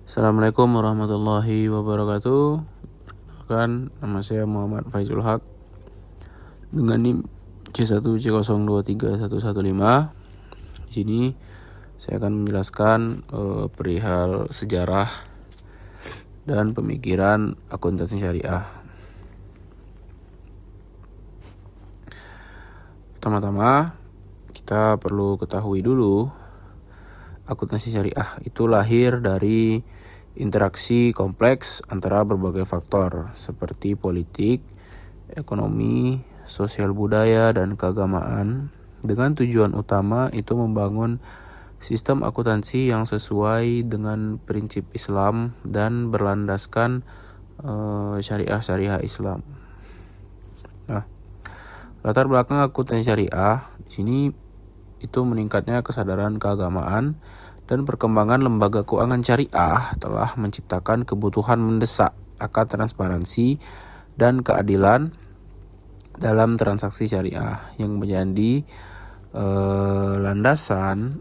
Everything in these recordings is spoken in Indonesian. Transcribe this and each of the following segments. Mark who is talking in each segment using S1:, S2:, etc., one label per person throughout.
S1: Assalamualaikum warahmatullahi wabarakatuh. Perkenalkan, nama saya Muhammad Faizul Haq dengan NIM C1C023115. Di sini saya akan menjelaskan perihal sejarah dan pemikiran akuntansi syariah. Pertama-tama kita perlu ketahui dulu, akuntansi syariah itu lahir dari interaksi kompleks antara berbagai faktor seperti politik, ekonomi, sosial budaya, dan keagamaan, dengan tujuan utama itu membangun sistem akuntansi yang sesuai dengan prinsip Islam dan berlandaskan syariah Islam. Nah, latar belakang akuntansi syariah di sini itu meningkatnya kesadaran keagamaan dan perkembangan lembaga keuangan syariah telah menciptakan kebutuhan mendesak akan transparansi dan keadilan dalam transaksi syariah yang menjadi landasan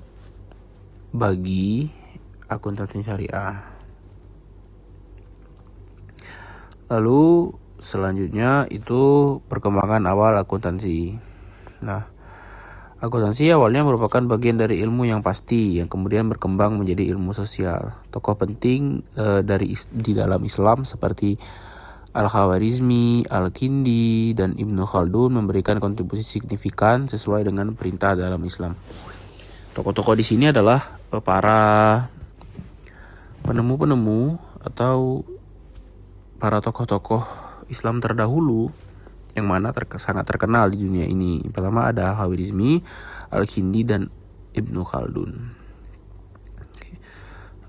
S1: bagi akuntansi syariah. Lalu selanjutnya itu perkembangan awal akuntansi. Nah, akuntansi awalnya merupakan bagian dari ilmu yang pasti yang kemudian berkembang menjadi ilmu sosial. Tokoh penting di dalam Islam seperti Al-Khawarizmi, Al-Kindi, dan Ibnu Khaldun memberikan kontribusi signifikan sesuai dengan perintah dalam Islam. Tokoh-tokoh di sini adalah para penemu-penemu atau para tokoh-tokoh Islam terdahulu yang mana sangat terkenal di dunia ini. Pertama ada Al-Khawarizmi, Al-Kindi, dan Ibnu Khaldun.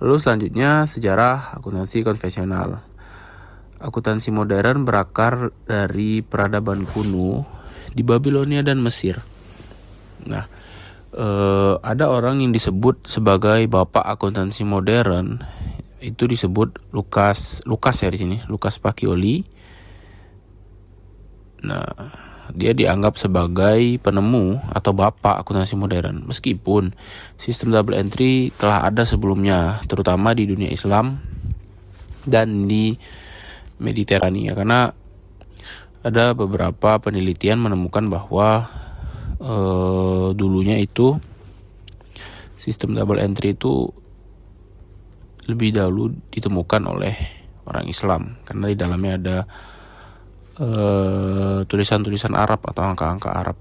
S1: Lalu selanjutnya sejarah akuntansi konvensional. Akuntansi modern berakar dari peradaban kuno di Babilonia dan Mesir. Nah, ada orang yang disebut sebagai bapak akuntansi modern, itu disebut Lukas ya di sini, Lukas Pacioli. Nah, dia dianggap sebagai penemu atau bapak akuntansi modern, meskipun sistem double entry telah ada sebelumnya, terutama di dunia Islam dan di Mediterania, karena ada beberapa penelitian menemukan bahwa dulunya itu sistem double entry itu lebih dahulu ditemukan oleh orang Islam, karena di dalamnya ada tulisan-tulisan Arab atau angka-angka Arab.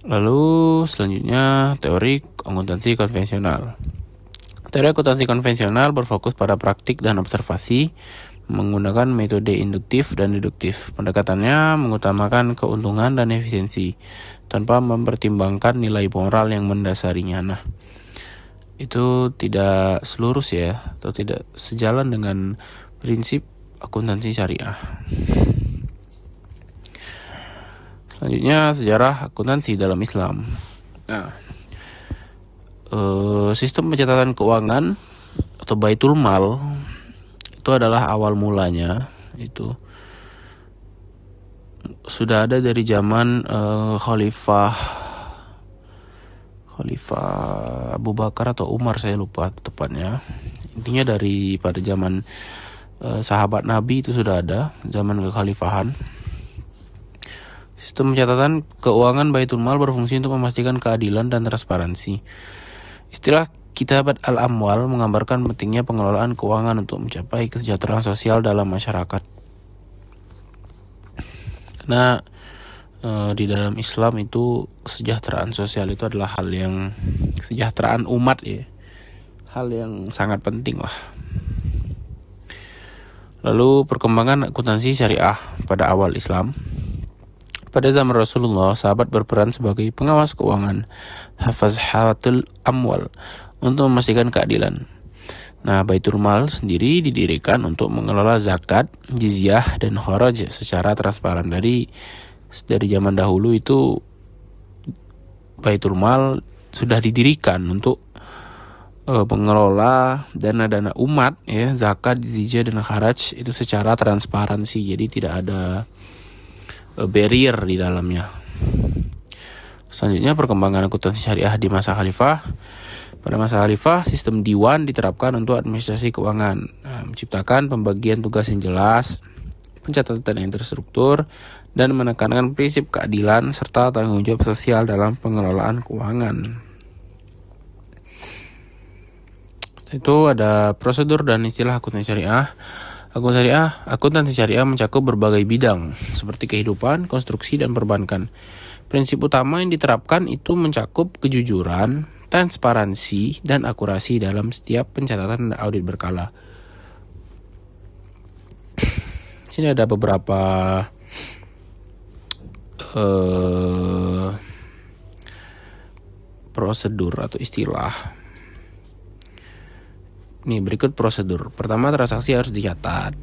S1: Lalu selanjutnya teori akuntansi konvensional. Teori akuntansi konvensional berfokus pada praktik dan observasi menggunakan metode induktif dan deduktif. Pendekatannya mengutamakan keuntungan dan efisiensi tanpa mempertimbangkan nilai moral yang mendasarinya. Nah, itu tidak selurus ya, atau tidak sejalan dengan prinsip akuntansi syariah. Selanjutnya sejarah akuntansi dalam Islam. Nah, sistem pencatatan keuangan atau Baitul Mal itu adalah awal mulanya. Itu sudah ada dari zaman Khalifah Abu Bakar atau Umar, saya lupa tepatnya. Intinya dari pada zaman sahabat Nabi itu sudah ada, zaman kekhalifahan. Sistem pencatatan keuangan Baitul Mal berfungsi untuk memastikan keadilan dan transparansi. Istilah Kitabat Al-Amwal menggambarkan pentingnya pengelolaan keuangan untuk mencapai kesejahteraan sosial dalam masyarakat. Karena di dalam Islam itu kesejahteraan sosial itu adalah kesejahteraan umat ya, hal yang sangat penting lah. Lalu perkembangan akuntansi syariah pada awal Islam. Pada zaman Rasulullah, sahabat berperan sebagai pengawas keuangan, hafazatul amwal, untuk memastikan keadilan. Nah, Baitul Mal sendiri didirikan untuk mengelola zakat, jizyah, dan kharaj secara transparan. Dari zaman dahulu itu Baitul Mal sudah didirikan untuk pengelola dana-dana umat ya, zakat, jizyah, dan kharaj itu secara transparansi, jadi tidak ada barrier di dalamnya. Selanjutnya perkembangan akuntansi syariah di masa khalifah. Pada masa khalifah, sistem diwan diterapkan untuk administrasi keuangan, menciptakan pembagian tugas yang jelas, pencatatan yang terstruktur, dan menekankan prinsip keadilan serta tanggung jawab sosial dalam pengelolaan keuangan. Itu ada prosedur dan istilah akuntansi syariah. Akuntansi syariah mencakup berbagai bidang seperti kehidupan, konstruksi, dan perbankan. Prinsip utama yang diterapkan itu mencakup kejujuran, transparansi, dan akurasi dalam setiap pencatatan dan audit berkala. Sini ada beberapa prosedur atau istilah. Nih, berikut prosedur. Pertama, transaksi harus dicatat.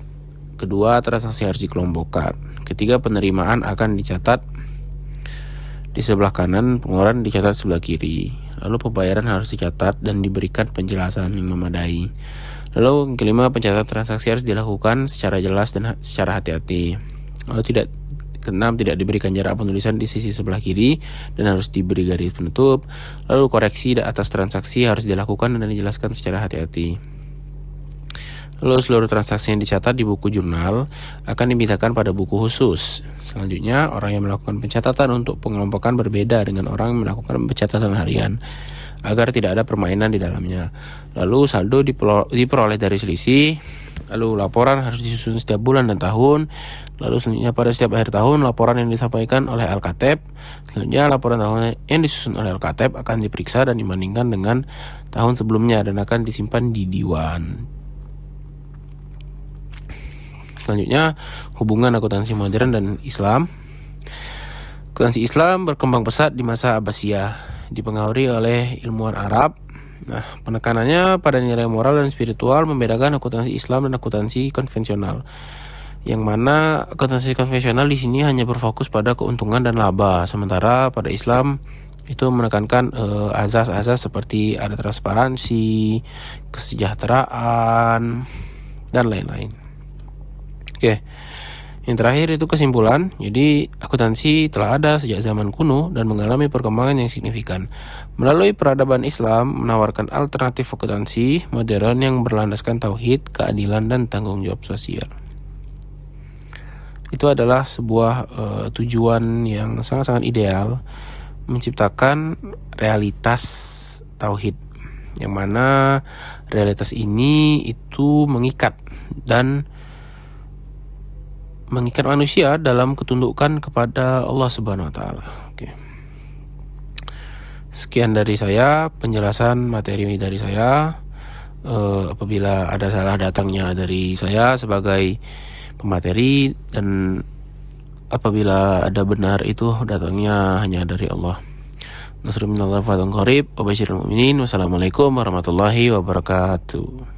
S1: Kedua, transaksi harus dikelompokkan. Ketiga, penerimaan akan dicatat di sebelah kanan, pengeluaran dicatat sebelah kiri. Lalu pembayaran harus dicatat dan diberikan penjelasan yang memadai. Lalu kelima, pencatatan transaksi harus dilakukan secara jelas dan secara hati-hati. Lalu keenam, tidak diberikan jarak penulisan di sisi sebelah kiri dan harus diberi garis penutup. Lalu koreksi atas transaksi harus dilakukan dan dijelaskan secara hati-hati. Lalu seluruh transaksi yang dicatat di buku jurnal akan dipindahkan pada buku khusus. Selanjutnya, orang yang melakukan pencatatan untuk pengelompokan berbeda dengan orang yang melakukan pencatatan harian, agar tidak ada permainan di dalamnya. Lalu saldo diperoleh dari selisih. Lalu laporan harus disusun setiap bulan dan tahun. Lalu selanjutnya pada setiap akhir tahun laporan yang disampaikan oleh Al-Katib. Selanjutnya laporan tahunan yang disusun oleh Al-Katib akan diperiksa dan dibandingkan dengan tahun sebelumnya dan akan disimpan di diwan. Selanjutnya, hubungan akuntansi modern dan Islam. Akuntansi Islam berkembang pesat di masa Abbasiyah, dipengaruhi oleh ilmuwan Arab. Penekanannya pada nilai moral dan spiritual membedakan akuntansi Islam dan akuntansi konvensional. Yang mana akuntansi konvensional di sini hanya berfokus pada keuntungan dan laba, sementara pada Islam itu menekankan azas-azas seperti ada transparansi, kesejahteraan, dan lain-lain. Oke, yang terakhir itu kesimpulan. Jadi akuntansi telah ada sejak zaman kuno dan mengalami perkembangan yang signifikan. Melalui peradaban Islam menawarkan alternatif akuntansi modern yang berlandaskan tauhid, keadilan, dan tanggung jawab sosial. Itu adalah sebuah tujuan yang sangat-sangat ideal, menciptakan realitas tauhid, yang mana realitas ini itu mengikat manusia dalam ketundukan kepada Allah Subhanahu wa taala. Oke. Sekian dari saya, penjelasan materi dari saya. Apabila ada salah datangnya dari saya sebagai pemateri, dan apabila ada benar itu datangnya hanya dari Allah. Nasrul minallahi wa fatun qarib wa basyiril mu'minin. Wassalamualaikum warahmatullahi wabarakatuh.